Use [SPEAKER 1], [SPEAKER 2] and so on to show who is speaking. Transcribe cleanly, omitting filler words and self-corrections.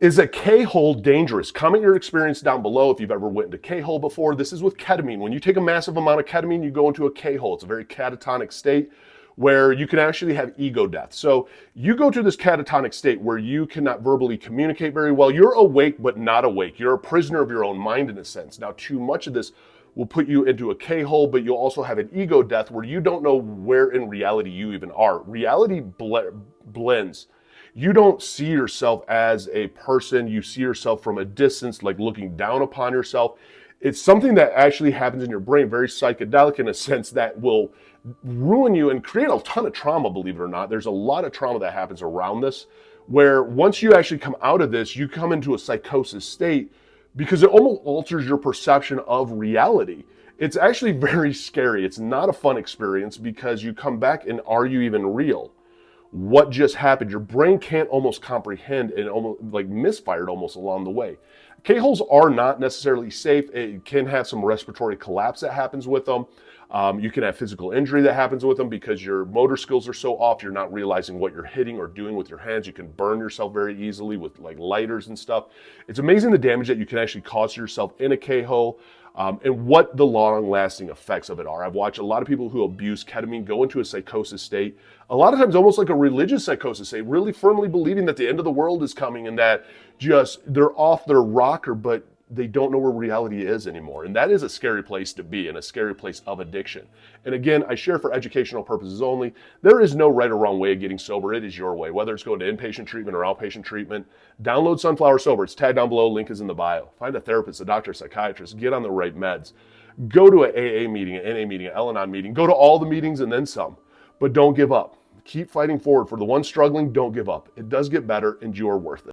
[SPEAKER 1] Is a K-hole dangerous? Comment your experience down below if you've ever went into K-hole before. This is with ketamine. When you take a massive amount of ketamine, you go into a K-hole. It's a very catatonic state where you can actually have ego death. So you go to this catatonic state where you cannot verbally communicate very well. You're awake but not awake. You're a prisoner of your own mind in a sense. Now, too much of this will put you into a K-hole, but you'll also have an ego death where you don't know where in reality you even are. Reality blends. You don't see yourself as a person. You see yourself from a distance, like looking down upon yourself. It's something that actually happens in your brain, very psychedelic in a sense, that will ruin you and create a ton of trauma, believe it or not. There's a lot of trauma that happens around this, where once you actually come out of this, you come into a psychosis state because it almost alters your perception of reality. It's actually very scary. It's not a fun experience because you come back and are you even real? What just happened? Your brain can't almost comprehend, and almost like misfired almost along the way. K-holes are not necessarily safe. It can have some respiratory collapse that happens with them. You can have physical injury that happens with them because your motor skills are so off, you're not realizing what you're hitting or doing with your hands. You can burn yourself very easily with like lighters and stuff. It's amazing the damage that you can actually cause yourself in a K-hole. And what the long-lasting effects of it are. I've watched a lot of people who abuse ketamine go into a psychosis state, a lot of times almost like a religious psychosis state, really firmly believing that the end of the world is coming and that just they're off their rocker, but they don't know where reality is anymore. And that is a scary place to be, and a scary place of addiction. And again, I share for educational purposes only. There is no right or wrong way of getting sober. It is your way, whether it's going to inpatient treatment or outpatient treatment. Download Sunflower Sober. It's tagged down below. Link is in the bio. Find a therapist, a doctor, a psychiatrist. Get on the right meds. Go to an AA meeting, an NA meeting, an Al-Anon meeting. Go to all the meetings and then some. But don't give up. Keep fighting forward. For the ones struggling, don't give up. It does get better, and you are worth it.